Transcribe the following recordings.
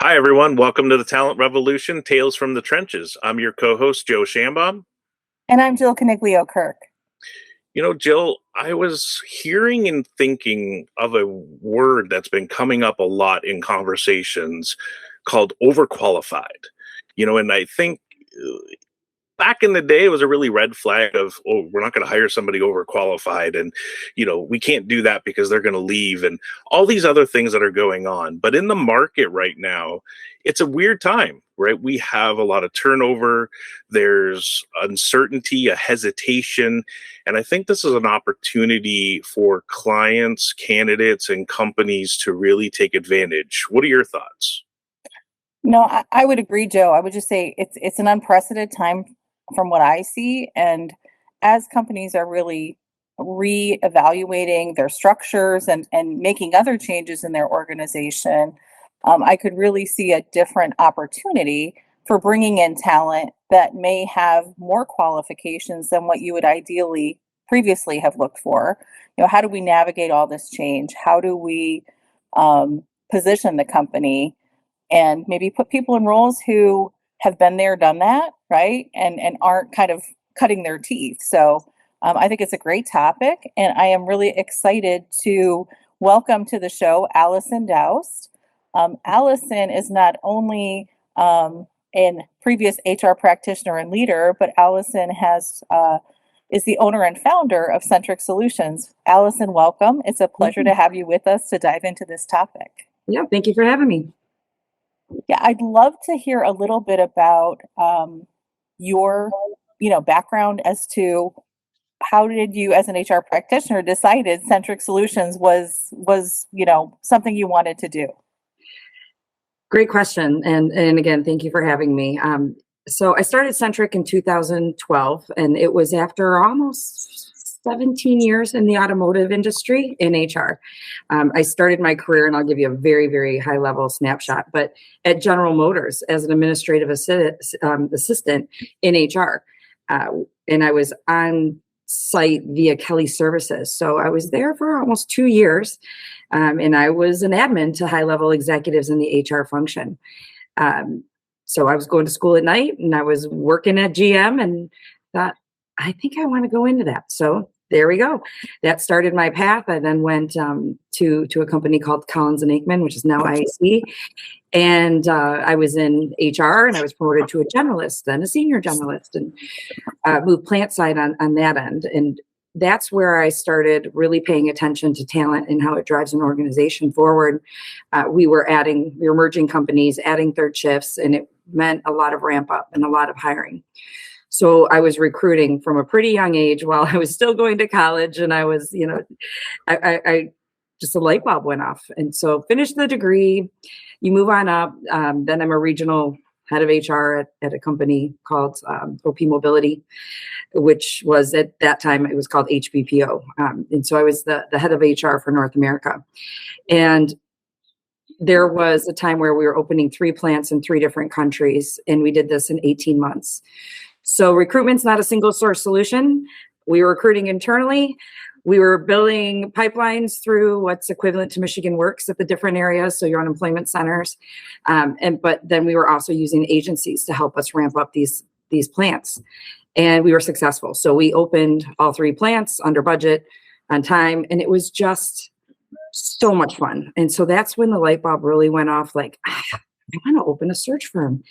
Hi, everyone. Welcome to the Talent Revolution, Tales from the Trenches. I'm your co-host, Joe Shambom. And I'm Jill Caniglio-Kirk. Jill, I was hearing and thinking of a word that's been coming up a lot in conversations called overqualified. And I think back in the day, it was a really red flag of, oh, we're not going to hire somebody overqualified. And, we can't do that because they're going to leave and all these other things that are going on. But in the market right now, it's a weird time, right? We have a lot of turnover. There's uncertainty, a hesitation. And I think this is an opportunity for clients, candidates, and companies to really take advantage. What are your thoughts? No, I would agree, Joe. I would just say it's an unprecedented time from what I see. And as companies are really reevaluating their structures and making other changes in their organization, I could really see a different opportunity for bringing in talent that may have more qualifications than what you would ideally previously have looked for. How do we navigate all this change? How do we position the company and maybe put people in roles who have been there, done that, right? And aren't kind of cutting their teeth. So I think it's a great topic, and I am really excited to welcome to the show Alison Daoust. Alison is not only an previous HR practitioner and leader, but Alison is the owner and founder of Centric Solutions. Alison, welcome. It's a pleasure to have you with us to dive into this topic. Yeah, thank you for having me. Yeah, I'd love to hear a little bit about your, background as to how did you, as an HR practitioner, decided Centric Solutions was something you wanted to do? Great question, and again, thank you for having me. So I started Centric in 2012, and it was after almost 17 years in the automotive industry in HR. I started my career, and I'll give you a very, very high-level snapshot, but at General Motors as an administrative assistant in HR. And I was on site via Kelly Services. So I was there for almost 2 years, and I was an admin to high-level executives in the HR function. So I was going to school at night, and I was working at GM, and thought, I think I want to go into that. So there we go. That started my path. I then went to a company called Collins and Aikman, which is now IAC. And I was in HR, and I was promoted to a generalist, then a senior generalist, and moved plant side on that end. And that's where I started really paying attention to talent and how it drives an organization forward. We were merging companies, adding third shifts, and it meant a lot of ramp up and a lot of hiring. So I was recruiting from a pretty young age while I was still going to college, and I was, I just a light bulb went off. And so finished the degree, you move on up. Then I'm a regional head of HR at a company called OP Mobility, which was at that time, it was called HBPO. And so I was the head of HR for North America. And there was a time where we were opening 3 plants in 3 different countries, and we did this in 18 months. So recruitment's not a single source solution. We were recruiting internally. We were building pipelines through what's equivalent to Michigan Works at the different areas, so your unemployment centers. But then we were also using agencies to help us ramp up these plants. And we were successful. So we opened all 3 plants under budget, on time, and it was just so much fun. And so that's when the light bulb really went off, like, I want to open a search firm.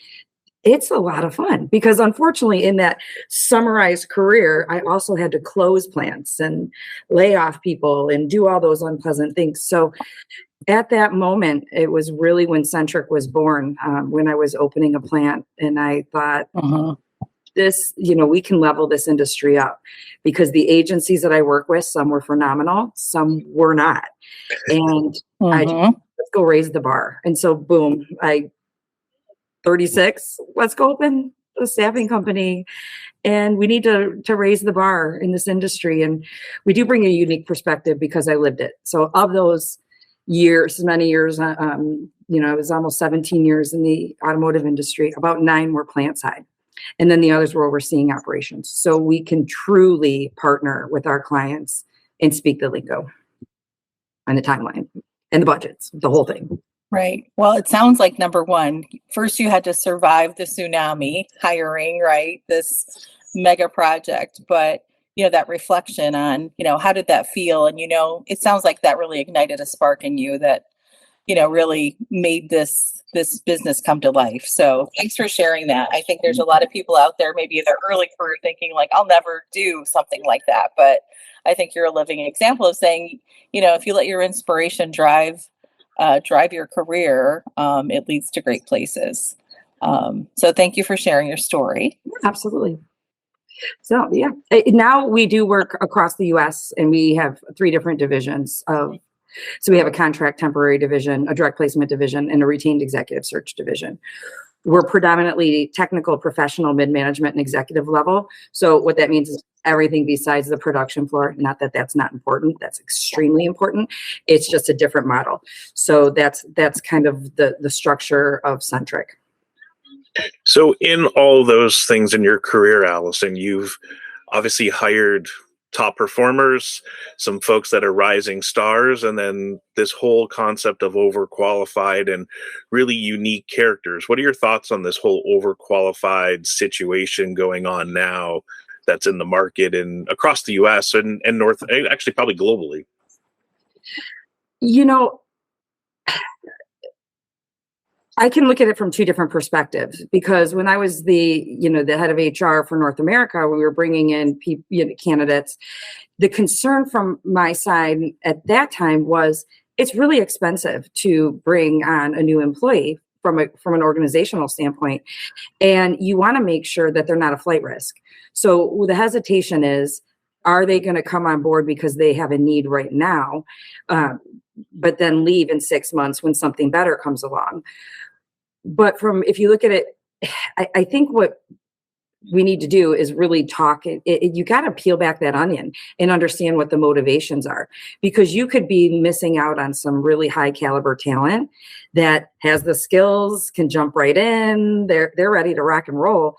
It's a lot of fun because unfortunately in that summarized career, I also had to close plants and lay off people and do all those unpleasant things. So at that moment, it was really when Centric was born, when I was opening a plant, and I thought, this, we can level this industry up, because the agencies that I work with, some were phenomenal, some were not. And I just, let's go raise the bar. And so boom, 36, let's go open a staffing company, and we need to raise the bar in this industry. And we do bring a unique perspective because I lived it. So of those years, many years, it was almost 17 years in the automotive industry, about 9 were plant side. And then the others were overseeing operations. So we can truly partner with our clients and speak the lingo and the timeline and the budgets, the whole thing. Right. Well, it sounds like number one, first you had to survive the tsunami hiring, right? This mega project, but that reflection on, how did that feel? And it sounds like that really ignited a spark in you that, really made this business come to life. So thanks for sharing that. I think there's a lot of people out there, maybe in their early career, thinking like, I'll never do something like that. But I think you're a living example of saying, if you let your inspiration drive your career, it leads to great places. So thank you for sharing your story. Absolutely. So yeah, now we do work across the U.S. and we have 3 different divisions of. So we have a contract temporary division, a direct placement division, and a retained executive search division. We're predominantly technical, professional, mid-management, and executive level. So what that means is everything besides the production floor. Not that that's not important. That's extremely important. It's just a different model. So that's kind of the structure of Centric. So, in all those things in your career, Alison, you've obviously hired top performers, some folks that are rising stars, and then this whole concept of overqualified and really unique characters. What are your thoughts on this whole overqualified situation going on now that's in the market and across the US and North, actually, probably globally? You know, I can look at it from 2 different perspectives, because when I was the head of HR for North America, we were bringing in candidates. The concern from my side at that time was it's really expensive to bring on a new employee from an organizational standpoint, and you want to make sure that they're not a flight risk. So the hesitation is, are they going to come on board because they have a need right now, but then leave in 6 months when something better comes along? But if you look at it, I think what we need to do is really talk. You got to peel back that onion and understand what the motivations are, because you could be missing out on some really high caliber talent that has the skills, can jump right in. They're ready to rock and roll.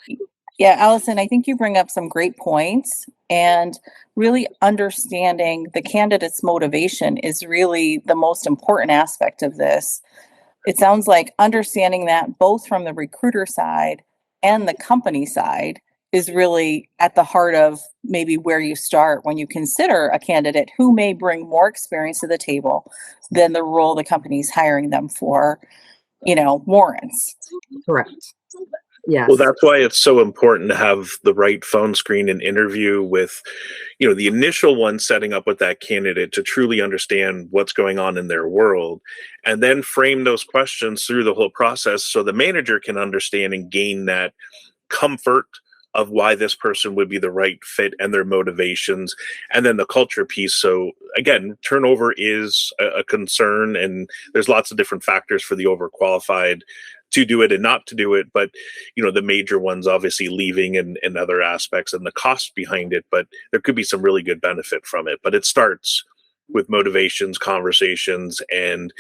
Yeah, Alison, I think you bring up some great points, and really understanding the candidate's motivation is really the most important aspect of this. It sounds like understanding that both from the recruiter side and the company side is really at the heart of maybe where you start when you consider a candidate who may bring more experience to the table than the role the company's hiring them for, warrants. Correct. Yes. Well, that's why it's so important to have the right phone screen and interview with, the initial one, setting up with that candidate to truly understand what's going on in their world, and then frame those questions through the whole process so the manager can understand and gain that comfort of why this person would be the right fit and their motivations, and then the culture piece. So again, turnover is a concern, and there's lots of different factors for the overqualified to do it and not to do it. But, the major ones, obviously leaving and other aspects and the cost behind it, but there could be some really good benefit from it. But it starts with motivations, conversations, and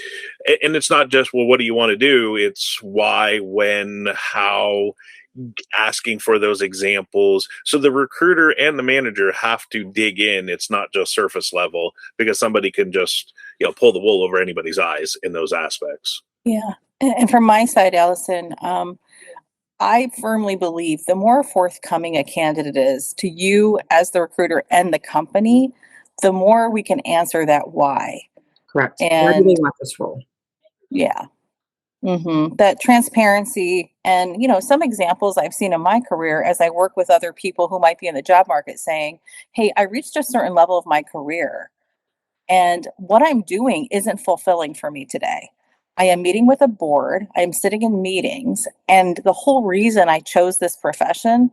it's not just, well, what do you want to do? It's why, when, how, asking for those examples. So the recruiter and the manager have to dig in. It's not just surface level, because somebody can just, pull the wool over anybody's eyes in those aspects. Yeah. And from my side, Alison, I firmly believe the more forthcoming a candidate is to you as the recruiter and the company, the more we can answer that why. Correct. Why do And they want this role? yeah. That transparency, and some examples I've seen in my career as I work with other people who might be in the job market saying, hey, I reached a certain level of my career and what I'm doing isn't fulfilling for me today. I am meeting with a board, I'm sitting in meetings, and the whole reason I chose this profession,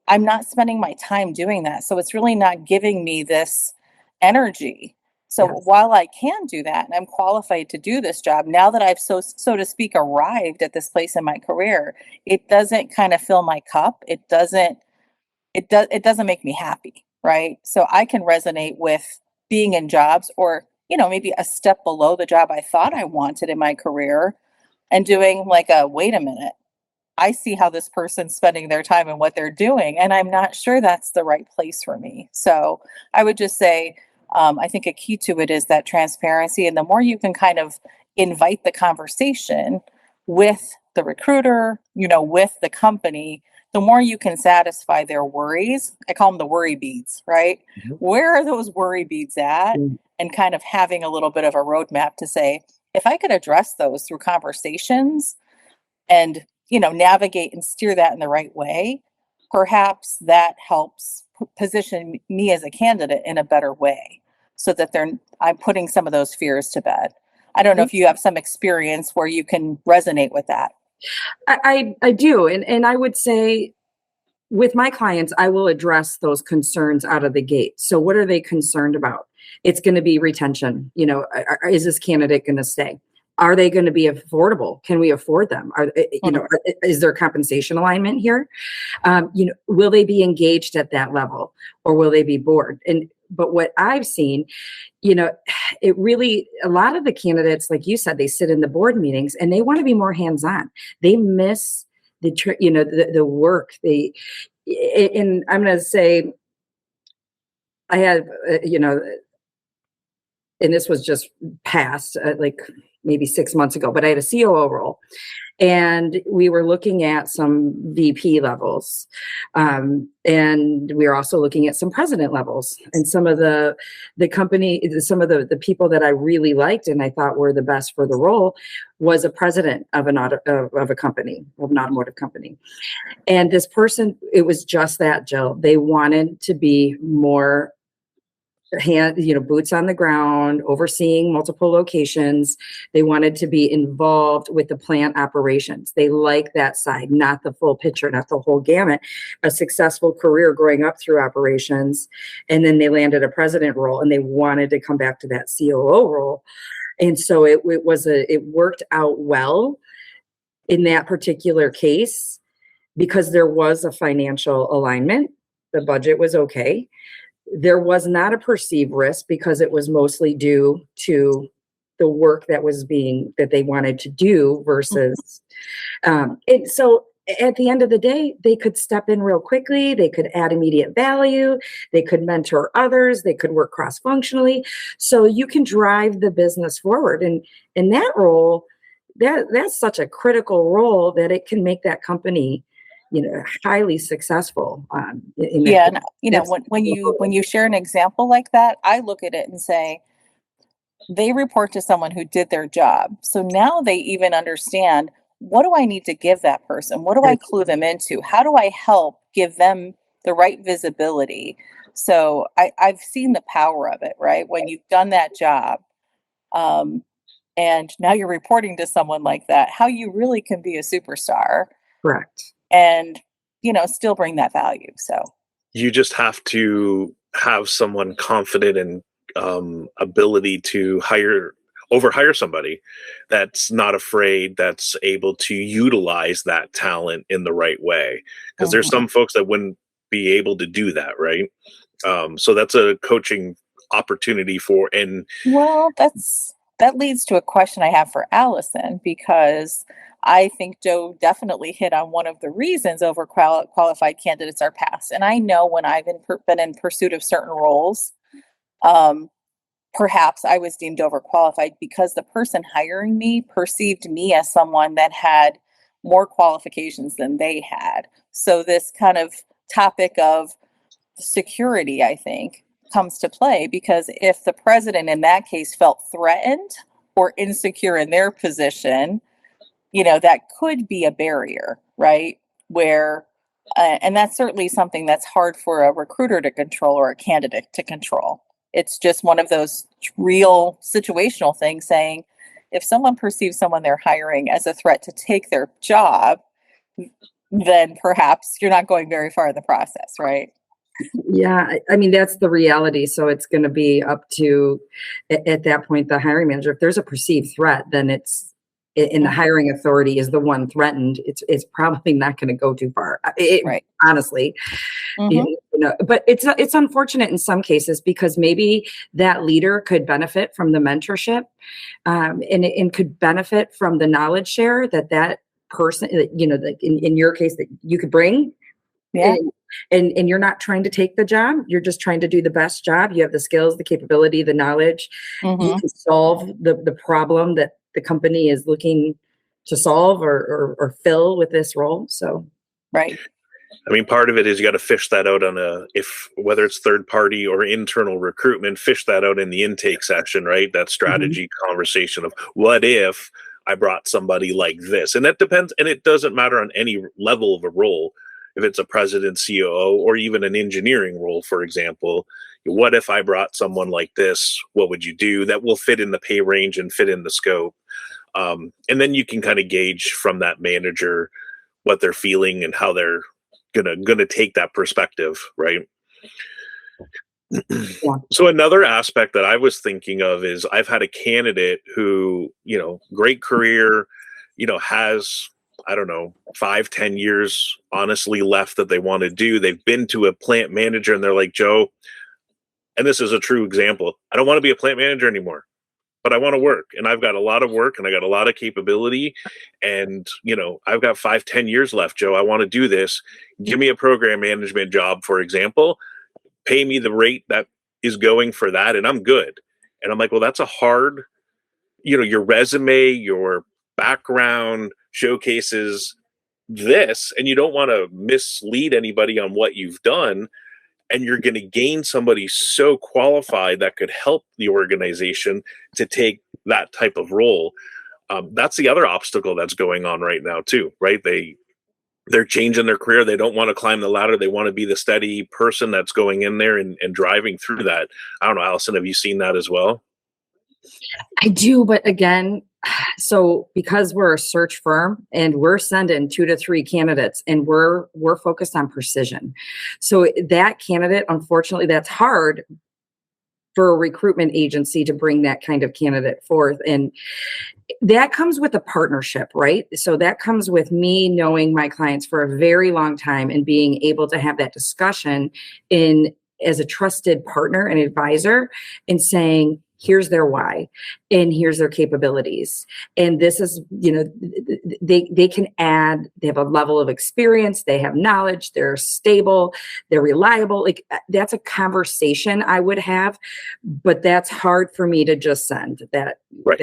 I'm not spending my time doing that. So it's really not giving me this energy. So Yes. while I can do that and I'm qualified to do this job, now that I've so to speak arrived at this place in my career, it doesn't kind of fill my cup. It doesn't make me happy, right? So I can resonate with being in jobs, or maybe a step below the job I thought I wanted in my career, and doing like wait a minute, I see how this person's spending their time and what they're doing, and I'm not sure that's the right place for me. So I would just say, I think a key to it is that transparency. And the more you can kind of invite the conversation with the recruiter, with the company, the more you can satisfy their worries. I call them the worry beads, right? Mhm. Where are those worry beads at? And kind of having a little bit of a roadmap to say, if I could address those through conversations and, navigate and steer that in the right way, perhaps that helps position me as a candidate in a better way so that I'm putting some of those fears to bed. I don't know if you have some experience where you can resonate with that. I do. And I would say with my clients, I will address those concerns out of the gate. So what are they concerned about? It's going to be retention. Is this candidate going to stay? Are they going to be affordable? Can we afford them? Is there compensation alignment here? Will they be engaged at that level, or will they be bored? But what I've seen, it really, a lot of the candidates, like you said, they sit in the board meetings and they want to be more hands-on. They miss the work. And I'm going to say, I had, and this was just passed, like maybe 6 months ago, but I had a COO role. And we were looking at some VP levels. And we were also looking at some president levels. And some of the company, some of the people that I really liked and I thought were the best for the role was a president of an automotive company. And this person, it was just that, Jill. They wanted to be more boots on the ground, overseeing multiple locations. They wanted to be involved with the plant operations. They like that side, not the full picture, not the whole gamut. A successful career growing up through operations. And then they landed a president role and they wanted to come back to that COO role. And so it worked out well in that particular case because there was a financial alignment. The budget was okay. There was not a perceived risk because it was mostly due to the work that they wanted to do versus, so at the end of the day, they could step in real quickly. They could add immediate value. They could mentor others. They could work cross-functionally. So you can drive the business forward. And in that role, that's such a critical role that it can make that company highly successful. And when you share an example like that, I look at it and say, they report to someone who did their job. So now they even understand, what do I need to give that person? What do I clue them into? How do I help give them the right visibility? So I've seen the power of it, right? When you've done that job, and now you're reporting to someone like that, how you really can be a superstar. Correct. And, still bring that value. So you just have to have someone confident and ability to overhire somebody that's not afraid, that's able to utilize that talent in the right way. Because there's some folks that wouldn't be able to do that, right? So that's a coaching opportunity that leads to a question I have for Alison, because I think Joe definitely hit on one of the reasons overqualified candidates are passed. And I know when I've been in pursuit of certain roles, perhaps I was deemed overqualified because the person hiring me perceived me as someone that had more qualifications than they had. So this kind of topic of security, I think, comes to play, because if the president in that case felt threatened or insecure in their position, that could be a barrier, right? Where, and that's certainly something that's hard for a recruiter to control or a candidate to control. It's just one of those real situational things, saying, if someone perceives someone they're hiring as a threat to take their job, then perhaps you're not going very far in the process, right? Yeah, I mean, that's the reality. So it's going to be up to, at that point, the hiring manager. If there's a perceived threat, then it's, and the hiring authority is the one threatened, it's probably not going to go too far. Right. Honestly, but it's unfortunate in some cases, because maybe that leader could benefit from the mentorship, and could benefit from the knowledge share that person, in your case, that you could bring. Yeah. And you're not trying to take the job. You're just trying to do the best job. You have the skills, the capability, the knowledge. You can solve the problem that the company is looking to solve or fill with this role. So, right. I mean, part of it is you got to fish that out on whether it's third party or internal recruitment, fish that out in the intake session, right? That strategy conversation of what if I brought somebody like this? And that depends. And it doesn't matter on any level of a role. If it's a president, COO, or even an engineering role, for example, what if I brought someone like this? What would you do? That will fit in the pay range and fit in the scope. And then you can kind of gauge from that manager what they're feeling and how they're gonna take that perspective, right? yeah. So another aspect that I was thinking of is I've had a candidate who, great career, has, I don't know, 5-10 years honestly left that they want to do. They've been to a plant manager and they're like, Joe, and this is a true example, I don't want to be a plant manager anymore, but I want to work, and I've got a lot of work and I got a lot of capability, and I've got 5-10 years left, Joe. I want to do this. Give me a program management job, for example, pay me the rate that is going for that, and I'm good. And I'm like, well, that's a hard, your resume, your background showcases this, and you don't want to mislead anybody on what you've done. And you're going to gain somebody so qualified that could help the organization to take that type of role. That's the other obstacle that's going on right now too, right? They're changing their career. They don't want to climb the ladder. They want to be the steady person that's going in there and driving through that. I don't know, Alison, have you seen that as well? I do, but again, so because we're a search firm and we're sending 2 to 3 candidates and we're focused on precision. So that candidate, unfortunately, that's hard for a recruitment agency to bring that kind of candidate forth. And that comes with a partnership, right? So that comes with me knowing my clients for a very long time and being able to have that discussion as a trusted partner and advisor and saying, here's their why and here's their capabilities. And this is, they can add, they have a level of experience, they have knowledge, they're stable, they're reliable. Like that's a conversation I would have, but that's hard for me to just send that. Right.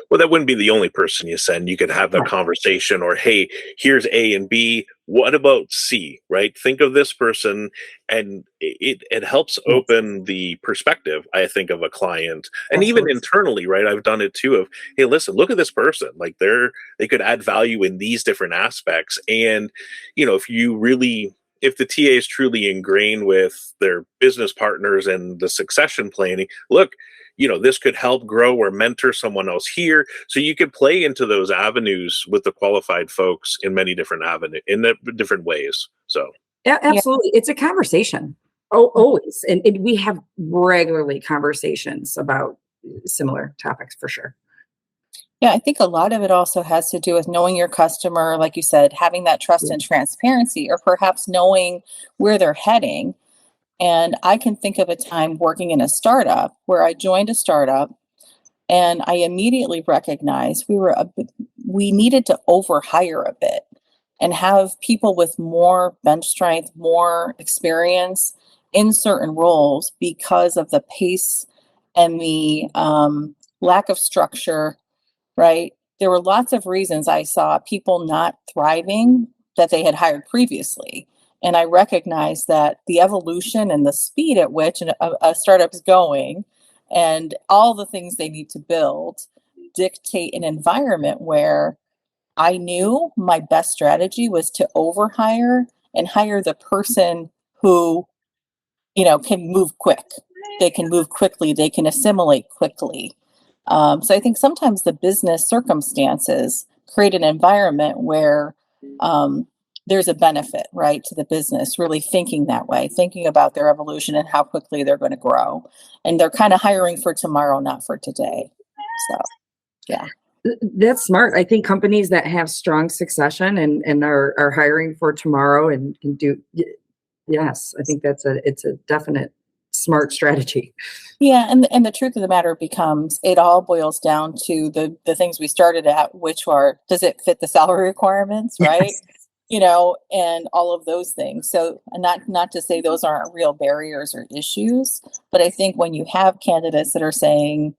Well, that wouldn't be the only person you send. You could have that conversation, or, hey, here's A and B. What about C, right? Think of this person, and it helps open the perspective, I think, of a client. And even internally, right? I've done it too of, hey, listen, look at this person. Like they could add value in these different aspects. And, if the TA is truly ingrained with their business partners and the succession planning, look, this could help grow or mentor someone else here. So you could play into those avenues with the qualified folks in many different different ways. So yeah, absolutely. It's a conversation. Always. And we have regularly conversations about similar topics for sure. Yeah, I think a lot of it also has to do with knowing your customer, like you said, having that trust and transparency, or perhaps knowing where they're heading. And I can think of a time working in a startup where I joined a startup and I immediately recognized we needed to overhire a bit and have people with more bench strength, more experience in certain roles because of the pace and the lack of structure, right? There were lots of reasons I saw people not thriving that they had hired previously. And I recognize that the evolution and the speed at which a startup is going and all the things they need to build dictate an environment where I knew my best strategy was to overhire and hire the person who, can move quick. They can move quickly. They can assimilate quickly. So I think sometimes the business circumstances create an environment where there's a benefit, right, to the business really thinking that way, thinking about their evolution and how quickly they're going to grow. And they're kind of hiring for tomorrow, not for today. So, yeah. That's smart. I think companies that have strong succession and are hiring for tomorrow and can do, yes, I think it's a definite smart strategy. Yeah, and the truth of the matter becomes it all boils down to the things we started at, which are, does it fit the salary requirements, right? Yes. and all of those things. So not to say those aren't real barriers or issues, but I think when you have candidates that are saying,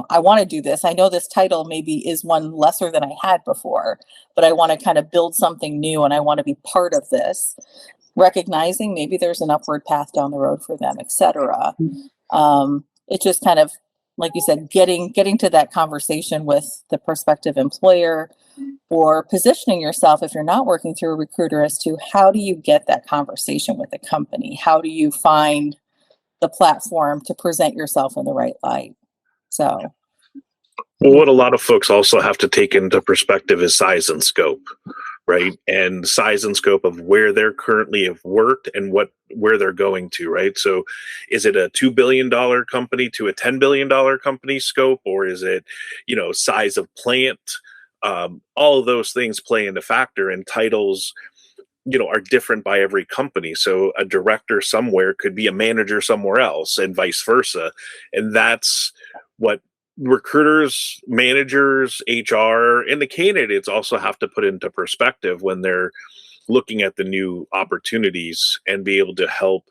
I want to do this. I know this title maybe is one lesser than I had before, but I want to kind of build something new and I want to be part of this, recognizing maybe there's an upward path down the road for them, etc. It's just kind of, like you said, getting to that conversation with the prospective employer, or positioning yourself if you're not working through a recruiter as to how do you get that conversation with the company? How do you find the platform to present yourself in the right light? So, well, what a lot of folks also have to take into perspective is size and scope, right? And size and scope of where they're currently have worked and where they're going to, right? So is it a $2 billion company to a $10 billion company scope, or is it, size of plant? All of those things play into factor, and titles, are different by every company. So a director somewhere could be a manager somewhere else, and vice versa. And that's what recruiters, managers, HR, and the candidates also have to put into perspective when they're looking at the new opportunities, and be able to help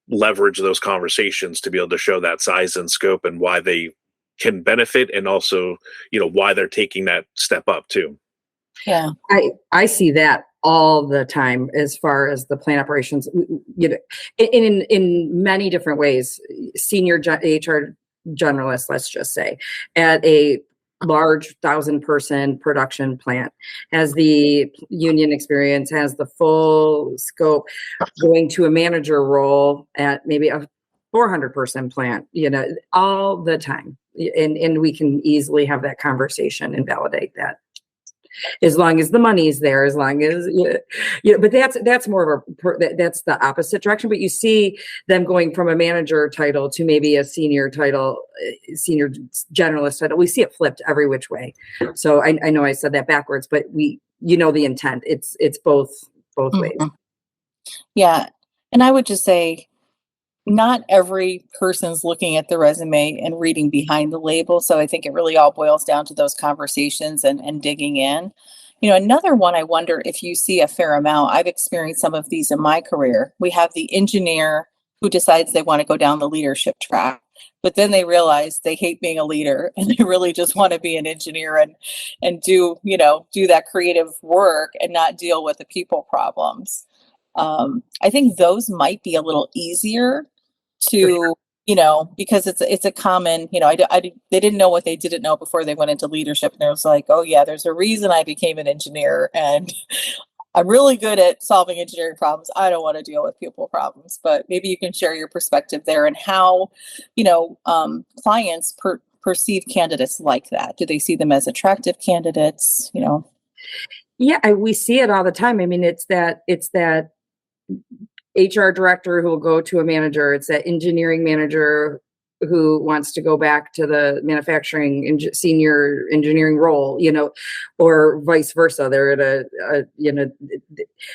leverage those conversations to be able to show that size and scope and why they can benefit, and also, why they're taking that step up too. Yeah. I see that all the time as far as the plant operations, in many different ways. Senior HR generalist, let's just say, at a large 1,000-person production plant, has the union experience, has the full scope, going to a manager role at maybe a 400-person plant, all the time. And we can easily have that conversation and validate that, as long as the money's there, as long as, but that's more of that's the opposite direction. But you see them going from a manager title to maybe a senior title, senior generalist title. We see it flipped every which way. So I know I said that backwards, but the intent, it's both ways. Yeah. And I would just say, not every person's looking at the resume and reading behind the label. So I think it really all boils down to those conversations and digging in. Another one, I wonder if you see a fair amount. I've experienced some of these in my career. We have the engineer who decides they want to go down the leadership track, but then they realize they hate being a leader and they really just want to be an engineer and do that creative work and not deal with the people problems. I think those might be a little easier to, because it's a common, they didn't know what they didn't know before they went into leadership. And it was like, oh yeah, there's a reason I became an engineer, and I'm really good at solving engineering problems. I don't want to deal with people problems. But maybe you can share your perspective there, and how, clients perceive candidates like that. Do they see them as attractive candidates? Yeah, we see it all the time. I mean, it's that HR director who will go to a manager. It's that engineering manager who wants to go back to the manufacturing senior engineering role, or vice versa. They're at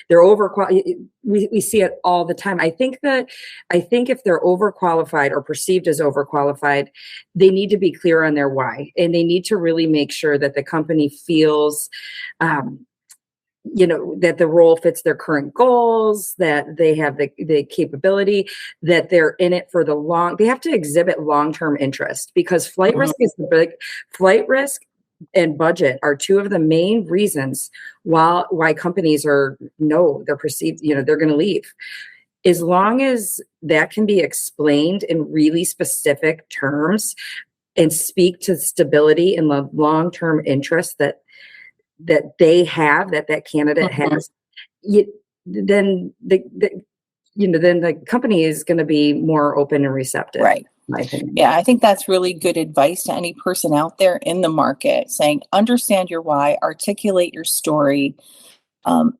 they're overqualified. We see it all the time. I think if they're overqualified or perceived as overqualified, they need to be clear on their why, and they need to really make sure that the company feels, that the role fits their current goals, that they have the capability, that they're in it for they have to exhibit long-term interest, because flight risk and budget are two of the main reasons why companies they're perceived, they're going to leave. As long as that can be explained in really specific terms and speak to stability and long-term interest that they have, that candidate has, then the company is going to be more open and receptive. Right. My opinion. Yeah, I think that's really good advice to any person out there in the market, saying, understand your why, articulate your story,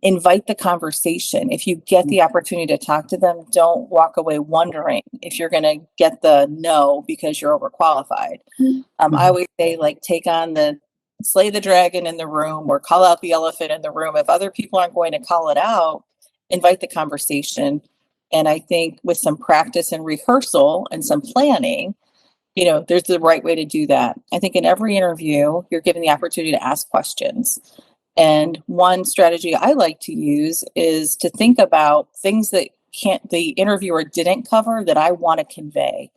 invite the conversation. If you get the opportunity to talk to them, don't walk away wondering if you're going to get the no because you're overqualified. I always say, take on slay the dragon in the room, or call out the elephant in the room. If other people aren't going to call it out, invite the conversation. And I think with some practice and rehearsal and some planning, there's the right way to do that. I think in every interview, you're given the opportunity to ask questions. And one strategy I like to use is to think about things that the interviewer didn't cover that I want to convey,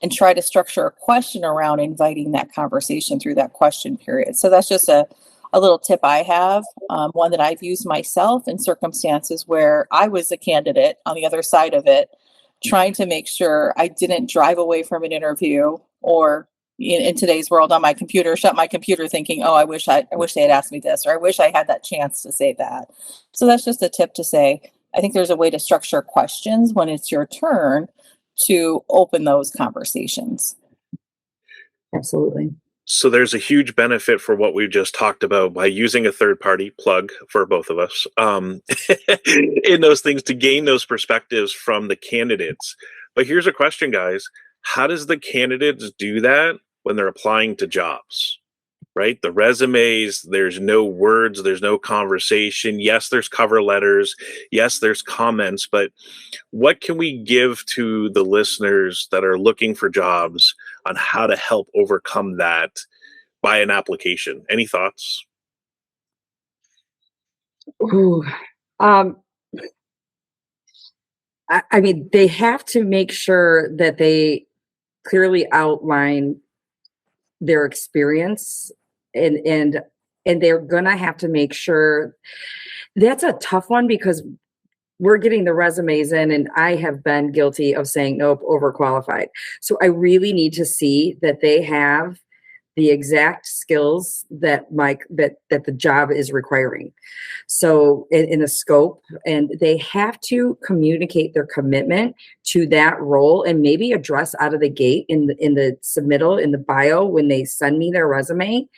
and try to structure a question around inviting that conversation through that question period. So that's just a little tip I have, one that I've used myself in circumstances where I was a candidate on the other side of it, trying to make sure I didn't drive away from an interview, or in today's world on my computer, shut my computer thinking, oh, I wish they had asked me this, or I wish I had that chance to say that. So that's just a tip to say, I think there's a way to structure questions when it's your turn to open those conversations. Absolutely. So there's a huge benefit for what we've just talked about by using a third party plug for both of us in those things to gain those perspectives from the candidates. But here's a question, guys. How does the candidates do that when they're applying to jobs? Right? The resumes, there's no words, there's no conversation. Yes, there's cover letters. Yes, there's comments. But what can we give to the listeners that are looking for jobs on how to help overcome that by an application? Any thoughts? Ooh, I mean, they have to make sure that they clearly outline their experience, and they're gonna have to make sure. That's a tough one because we're getting the resumes in, and I have been guilty of saying, nope, overqualified. So I really need to see that they have the exact skills that that the job is requiring. So in the scope, and they have to communicate their commitment to that role, and maybe address out of the gate in the submittal, in the bio, when they send me their resume,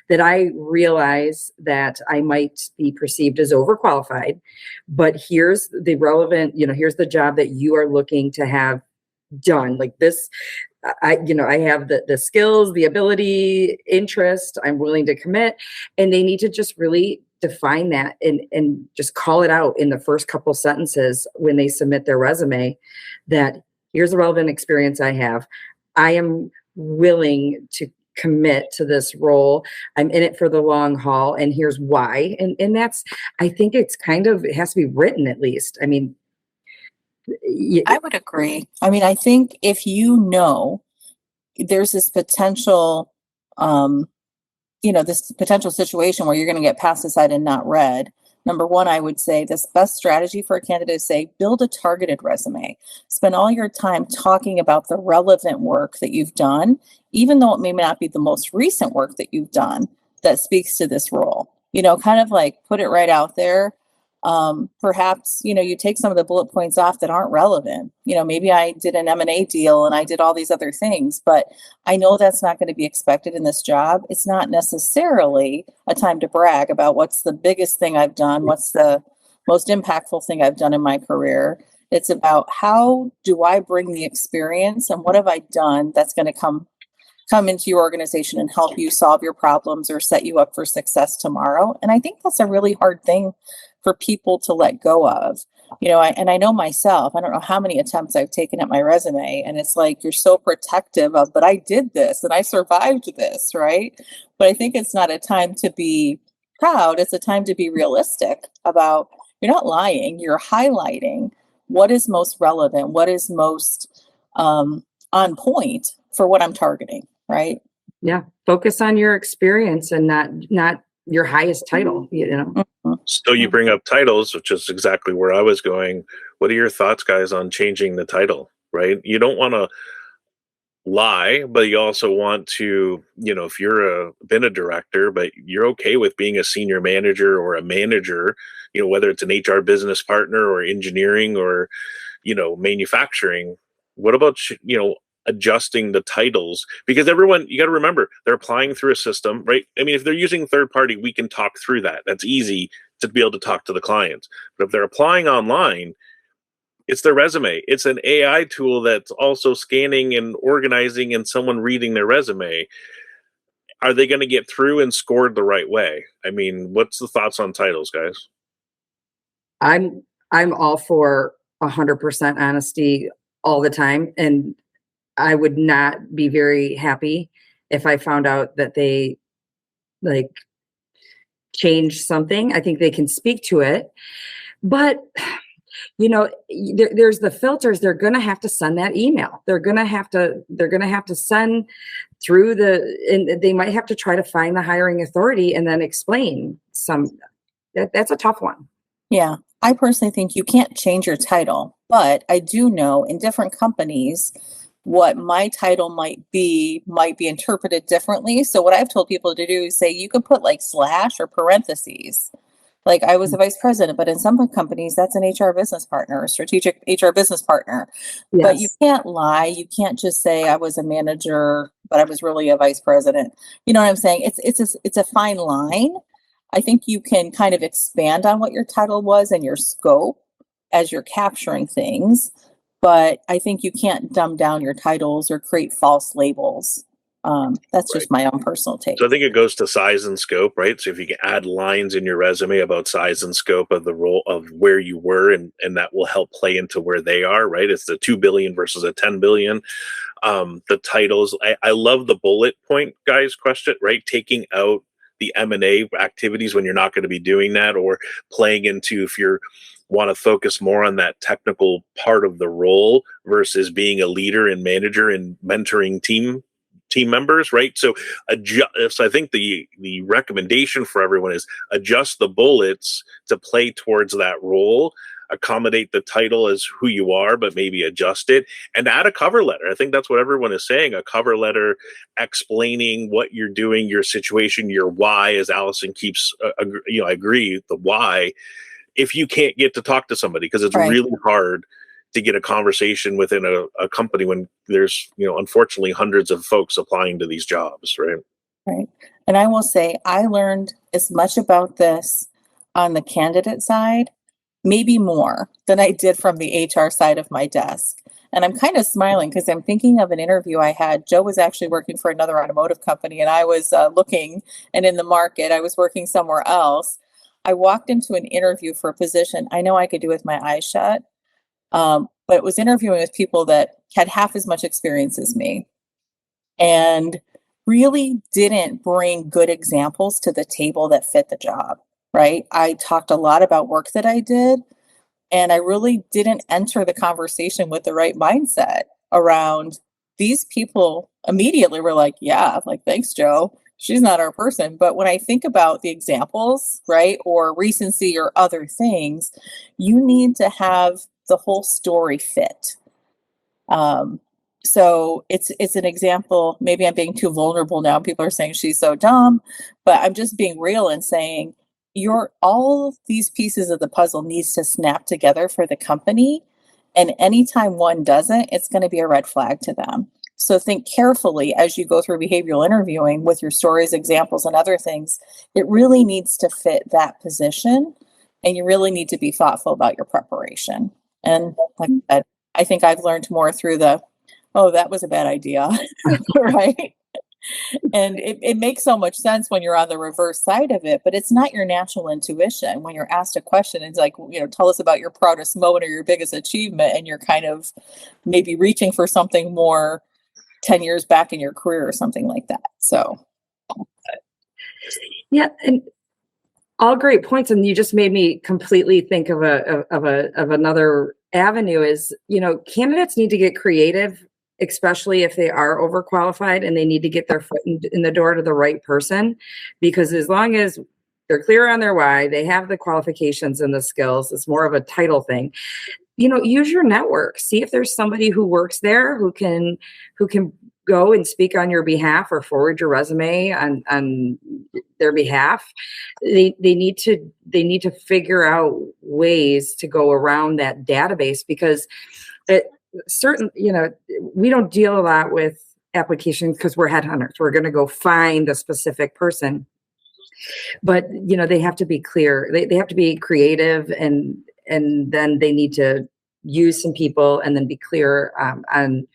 that I realize that I might be perceived as overqualified, but here's the relevant, here's the job that you are looking to have done. Like this, I have the skills, the ability, interest, I'm willing to commit. And they need to just really define that and just call it out in the first couple sentences when they submit their resume, that here's the relevant experience I have. I am willing to commit to this role. I'm in it for the long haul, and here's why. And that's, I think it has to be written at least. I mean, I would agree. I mean, I think if there's this potential, this potential situation where you're going to get passed aside and not read. Number one, I would say this best strategy for a candidate is say, build a targeted resume. Spend all your time talking about the relevant work that you've done, even though it may not be the most recent work that you've done that speaks to this role. Kind of like put it right out there. Perhaps, you take some of the bullet points off that aren't relevant. Maybe I did an M&A deal and I did all these other things, but I know that's not going to be expected in this job. It's not necessarily a time to brag about what's the biggest thing I've done, what's the most impactful thing I've done in my career. It's about, how do I bring the experience and what have I done that's going to come into your organization and help you solve your problems or set you up for success tomorrow. And I think that's a really hard thing for people to let go of. I know myself, I don't know how many attempts I've taken at my resume, and it's like, you're so protective of, but I did this and I survived this, right? But I think it's not a time to be proud. It's a time to be realistic about, you're not lying, you're highlighting what is most relevant, what is most on point for what I'm targeting, right? Yeah. Focus on your experience and not your highest title, So you bring up titles, which is exactly where I was going. What are your thoughts, guys, on changing the title, right? You don't want to lie, but you also want to, if you're been a director, but you're okay with being a senior manager or a manager, whether it's an HR business partner or engineering or, manufacturing. What about, adjusting the titles? Because everyone, you got to remember, they're applying through a system, right? I mean, if they're using third party, we can talk through that. That's easy to be able to talk to the clients. But if they're applying online, it's their resume. It's an AI tool that's also scanning and organizing and someone reading their resume. Are they going to get through and scored the right way? I mean, what's the thoughts on titles, guys? I'm all for 100% honesty all the time. And I would not be very happy if I found out that they change something. I think they can speak to it, but there's the filters. They're going to have to send that email. They're going to have to send through and they might have to try to find the hiring authority and then explain that's a tough one. Yeah. I personally think you can't change your title, but I do know in different companies, what my title might be interpreted differently. So what I've told people to do is say, you can put like slash or parentheses. Like I was a vice president, but in some companies, that's an HR business partner or strategic HR business partner. Yes. But you can't lie. You can't just say I was a manager, but I was really a vice president. You know what I'm saying? It's a fine line. I think you can kind of expand on what your title was and your scope as you're capturing things. But I think you can't dumb down your titles or create false labels. That's just my own personal take. So I think it goes to size and scope, right? So if you can add lines in your resume about size and scope of the role of where you were, and that will help play into where they are, right? It's the 2 billion versus a 10 billion. The titles, I love the bullet point guys question, right? Taking out the M&A activities when you're not going to be doing that, or playing into if you're want to focus more on that technical part of the role versus being a leader and manager and mentoring team members, right? So I think the recommendation for everyone is adjust the bullets to play towards that role, accommodate the title as who you are, but maybe adjust it and add a cover letter. I think that's what everyone is saying, a cover letter explaining what you're doing, your situation, your why, as Alison keeps, I agree, the why, if you can't get to talk to somebody, because it's really hard to get a conversation within a company when there's, unfortunately hundreds of folks applying to these jobs, right? Right. And I will say, I learned as much about this on the candidate side, maybe more than I did from the HR side of my desk. And I'm kind of smiling because I'm thinking of an interview I had. Joe was actually working for another automotive company, and I was looking and in the market. I was working somewhere else. I walked into an interview for a position I know I could do with my eyes shut. But it was interviewing with people that had half as much experience as me and really didn't bring good examples to the table that fit the job, right? I talked a lot about work that I did, and I really didn't enter the conversation with the right mindset around these people. Immediately were like, yeah, like, thanks, Joe. She's not our person. But when I think about the examples, right, or recency or other things, you need to have the whole story fit. So it's an example. Maybe I'm being too vulnerable now. People are saying she's so dumb, but I'm just being real and saying all of these pieces of the puzzle needs to snap together for the company. And anytime one doesn't, it's going to be a red flag to them. So think carefully as you go through behavioral interviewing with your stories, examples, and other things. It really needs to fit that position, and you really need to be thoughtful about your preparation. And like I said, I think I've learned more through that was a bad idea, right? And it makes so much sense when you're on the reverse side of it, but it's not your natural intuition. When you're asked a question, it's like, tell us about your proudest moment or your biggest achievement, and you're kind of maybe reaching for something more 10 years back in your career or something like that. So. Yeah. And all great points. And you just made me completely think of another avenue is, candidates need to get creative, especially if they are overqualified, and they need to get their foot in the door to the right person, because as long as they're clear on their why, they have the qualifications and the skills, it's more of a title thing. Use your network. See if there's somebody who works there who can go and speak on your behalf or forward your resume on their behalf. They need to figure out ways to go around that database, because we don't deal a lot with applications because we're headhunters. We're going to go find a specific person, but they have to be clear. They have to be creative, and then they need to use some people and then be clear on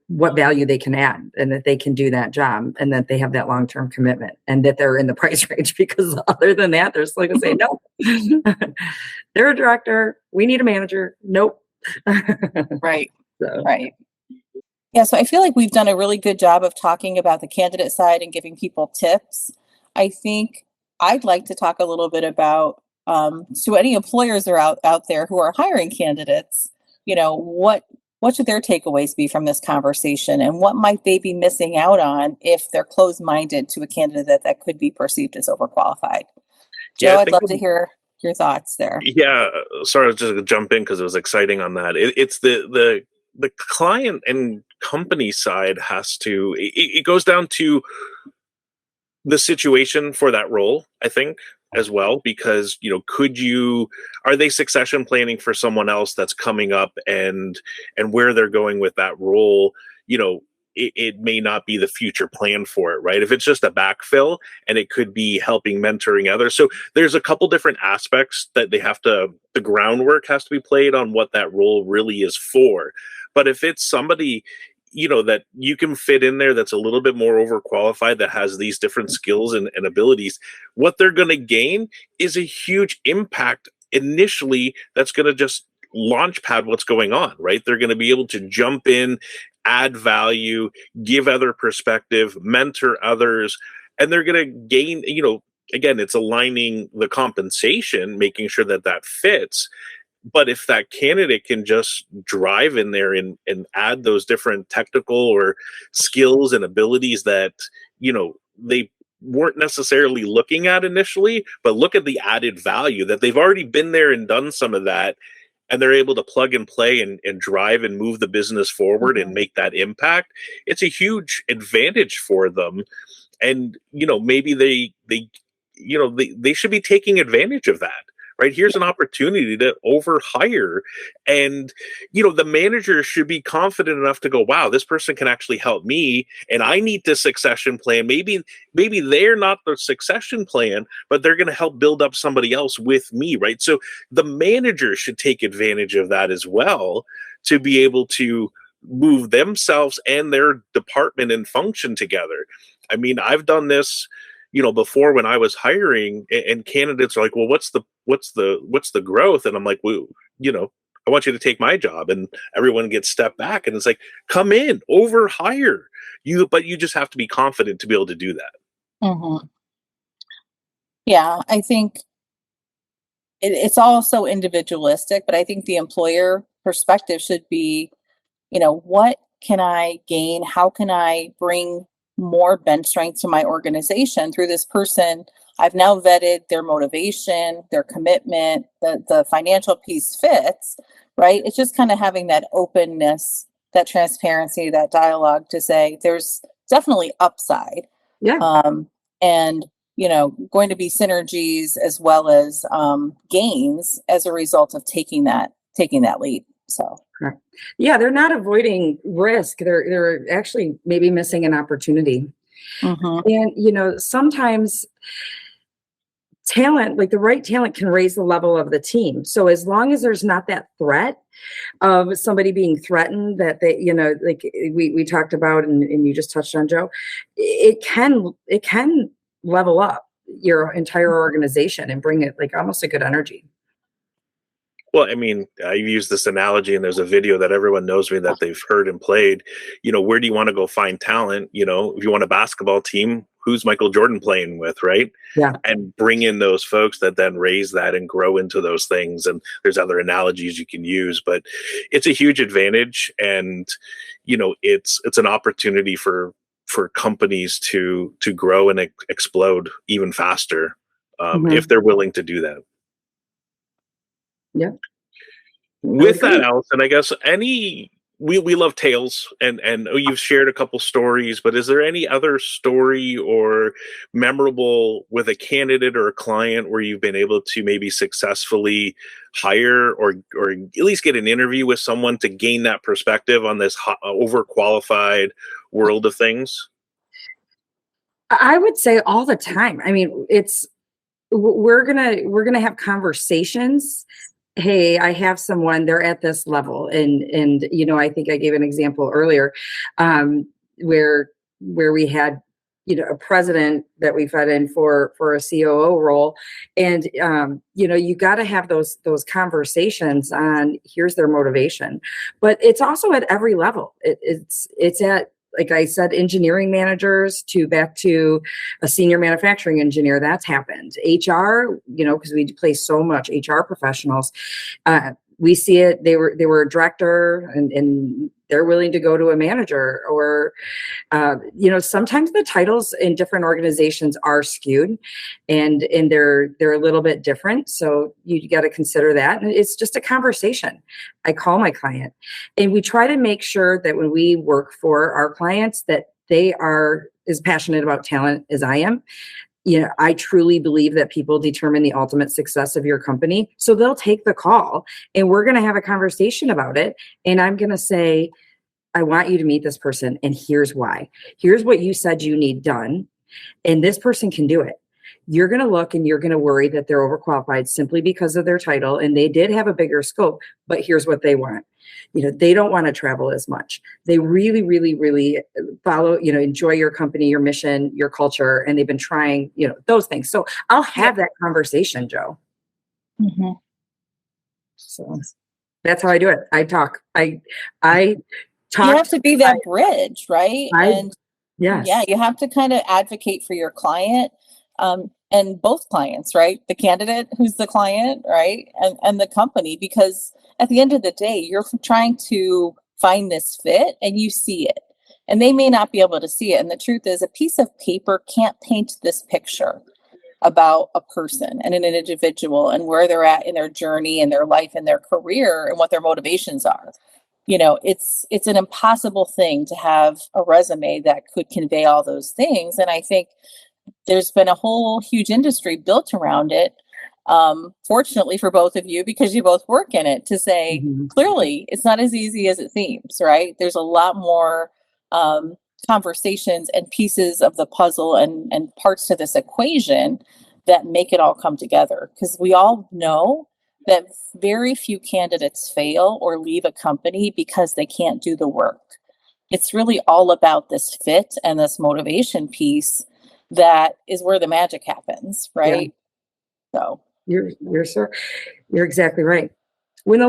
what value they can add, and that they can do that job, and that they have that long-term commitment, and that they're in the price range, because other than that, they're still going to say, no, they're a director. We need a manager. Nope. Right. Right. Yeah. So I feel like we've done a really good job of talking about the candidate side and giving people tips. I think I'd like to talk a little bit about, to any employers are out there who are hiring candidates, what should their takeaways be from this conversation, and what might they be missing out on if they're closed-minded to a candidate that could be perceived as overqualified? Yeah, Joe, I I'd think love to hear your thoughts there. yeah, sorry, I was just gonna jump in because it was exciting on that. It's the client and company side has to. It goes down to the situation for that role, I think, as well, because are they succession planning for someone else that's coming up, and where they're going with that role, it may not be the future plan for it, right? If it's just a backfill, and it could be helping mentoring others. So there's a couple different aspects that the groundwork has to be played on what that role really is for. But if it's somebody that you can fit in there that's a little bit more overqualified, that has these different skills and abilities, what they're going to gain is a huge impact initially that's going to just launch pad what's going on, right? They're going to be able to jump in, add value, give other perspective, mentor others, and they're going to gain, again, it's aligning the compensation, making sure that fits. But if that candidate can just drive in there and add those different technical or skills and abilities that, they weren't necessarily looking at initially, but look at the added value that they've already been there and done some of that, and they're able to plug and play and drive and move the business forward and make that impact, it's a huge advantage for them. And, maybe they should be taking advantage of that. Right, here's an opportunity to overhire, and the manager should be confident enough to go, wow, this person can actually help me, and I need the succession plan. Maybe they're not the succession plan, but they're going to help build up somebody else with me, right? So the manager should take advantage of that as well, to be able to move themselves and their department and function together. I mean, I've done this before when I was hiring, and candidates are like, well, what's the growth? And I'm like, well, I want you to take my job, and everyone gets stepped back, and it's like, come in, overhire but you just have to be confident to be able to do that. Hmm. Yeah, I think it's all so individualistic, but I think the employer perspective should be, what can I gain? How can I bring more bench strength to my organization through this person? I've now vetted their motivation, their commitment, the financial piece fits, right? It's just kind of having that openness, that transparency, that dialogue to say there's definitely upside. Yeah. And going to be synergies as well as gains as a result of taking that lead. So Correct. Yeah, they're not avoiding risk. They're actually maybe missing an opportunity. And sometimes talent, like the right talent, can raise the level of the team. So as long as there's not that threat of somebody being threatened, that they, like we talked about, and you just touched on, Joe, it can level up your entire organization and bring it like almost a good energy. Well, I mean, I've used this analogy, and there's a video that everyone knows me that they've heard and played. Where do you want to go find talent? If you want a basketball team, who's Michael Jordan playing with, right? Yeah. And bring in those folks that then raise that and grow into those things. And there's other analogies you can use, but it's a huge advantage. And, it's an opportunity for companies to grow and explode even faster, if they're willing to do that. Yeah. With that, Alison, I guess we love tales, and you've shared a couple stories, but is there any other story or memorable with a candidate or a client where you've been able to maybe successfully hire or at least get an interview with someone to gain that perspective on this overqualified world of things? I would say all the time. I mean, we're gonna have conversations. Hey, I have someone, they're at this level. And I think I gave an example earlier, where we had, a president that we fed in for a COO role. And, you got to have those conversations on here's their motivation, but it's also at every level. It's at like I said, engineering managers to back to a senior manufacturing engineer. That's happened. HR, because we place so much HR professionals. We see it. They were a director and they're willing to go to a manager, or sometimes the titles in different organizations are skewed and they're a little bit different. So you got to consider that. And it's just a conversation. I call my client and we try to make sure that when we work for our clients that they are as passionate about talent as I am. I truly believe that people determine the ultimate success of your company. So they'll take the call and we're going to have a conversation about it. And I'm going to say, I want you to meet this person. And here's why. Here's what you said you need done. And this person can do it. You're going to look and you're going to worry that they're overqualified simply because of their title. And they did have a bigger scope, but here's what they want. They don't want to travel as much. They really, really, really follow, enjoy your company, your mission, your culture. And they've been trying, those things. So I'll have that conversation, Joe. Mm-hmm. So that's how I do it. I talk. I talk. You have to be that bridge, right? Yes. Yeah, you have to kind of advocate for your client. And both clients, right? The candidate who's the client, right? And the company, because at the end of the day, you're trying to find this fit and you see it. And they may not be able to see it. And the truth is, a piece of paper can't paint this picture about a person and an individual and where they're at in their journey and their life and their career and what their motivations are. It's an impossible thing to have a resume that could convey all those things. And I think there's been a whole huge industry built around it. Fortunately for both of you, because you both work in it, to say, clearly, it's not as easy as it seems, right? There's a lot more conversations and pieces of the puzzle and parts to this equation that make it all come together. Because we all know that very few candidates fail or leave a company because they can't do the work. It's really all about this fit and this motivation piece that is where the magic happens, right? Yeah. So you're exactly right. When the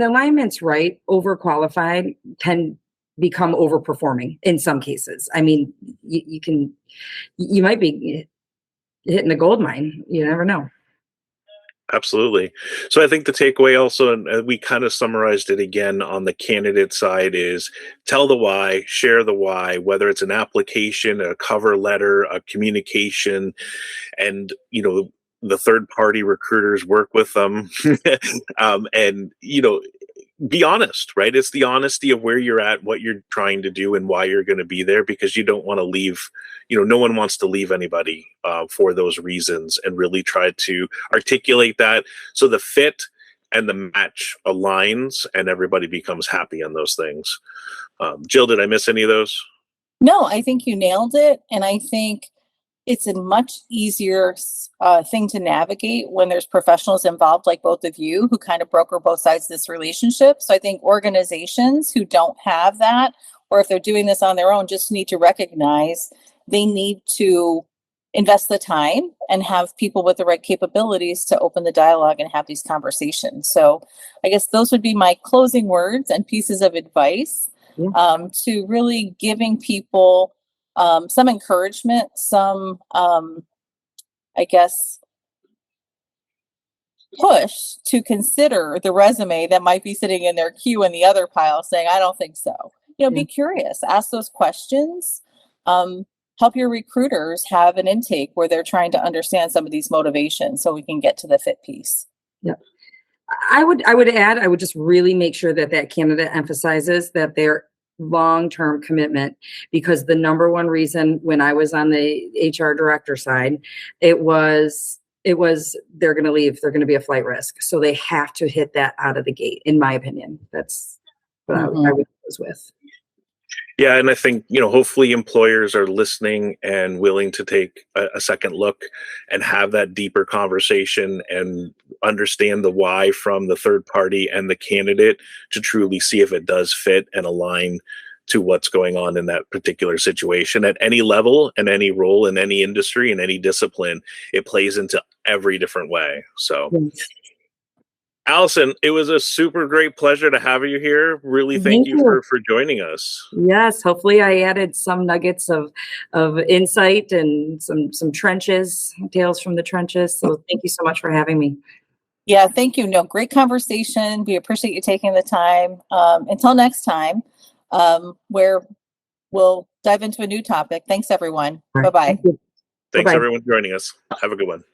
alignment's right, overqualified can become overperforming in some cases. I mean, you might be hitting a gold mine. You never know. Absolutely. So I think the takeaway also, and we kind of summarized it again on the candidate side, is tell the why, share the why, whether it's an application, a cover letter, a communication, and, the third party recruiters work with them. And, be honest, right? It's the honesty of where you're at, what you're trying to do, and why you're going to be there, because you don't want to leave. No one wants to leave anybody for those reasons, and really try to articulate that so the fit and the match aligns and everybody becomes happy on those things. Jill, did I miss any of those? No, I think you nailed it. And I think it's a much easier thing to navigate when there's professionals involved, like both of you, who kind of broker both sides of this relationship. So I think organizations who don't have that, or if they're doing this on their own, just need to recognize they need to invest the time and have people with the right capabilities to open the dialogue and have these conversations. So I guess those would be my closing words and pieces of advice to really giving people some encouragement, some, I guess, push to consider the resume that might be sitting in their queue in the other pile saying, I don't think so. Be curious, ask those questions, help your recruiters have an intake where they're trying to understand some of these motivations so we can get to the fit piece. Yeah. I would add, I would just really make sure that candidate emphasizes that they're long-term commitment, because the number one reason when I was on the HR director side, it was they're going to leave, they're going to be a flight risk. So they have to hit that out of the gate, in my opinion. That's what I would close with. Yeah, and I think, hopefully employers are listening and willing to take a second look and have that deeper conversation and understand the why from the third party and the candidate to truly see if it does fit and align to what's going on in that particular situation at any level and any role in any industry and any discipline. It plays into every different way. So Alison, it was a super great pleasure to have you here. Really thank you for joining us. Yes, hopefully I added some nuggets of insight and some trenches, tales from the trenches. So thank you so much for having me. Yeah, thank you. No, great conversation. We appreciate you taking the time. Until next time, where we'll dive into a new topic. Thanks, everyone. All right, Bye-bye. thank you. Thanks, Bye-bye. everyone, for joining us. Have a good one.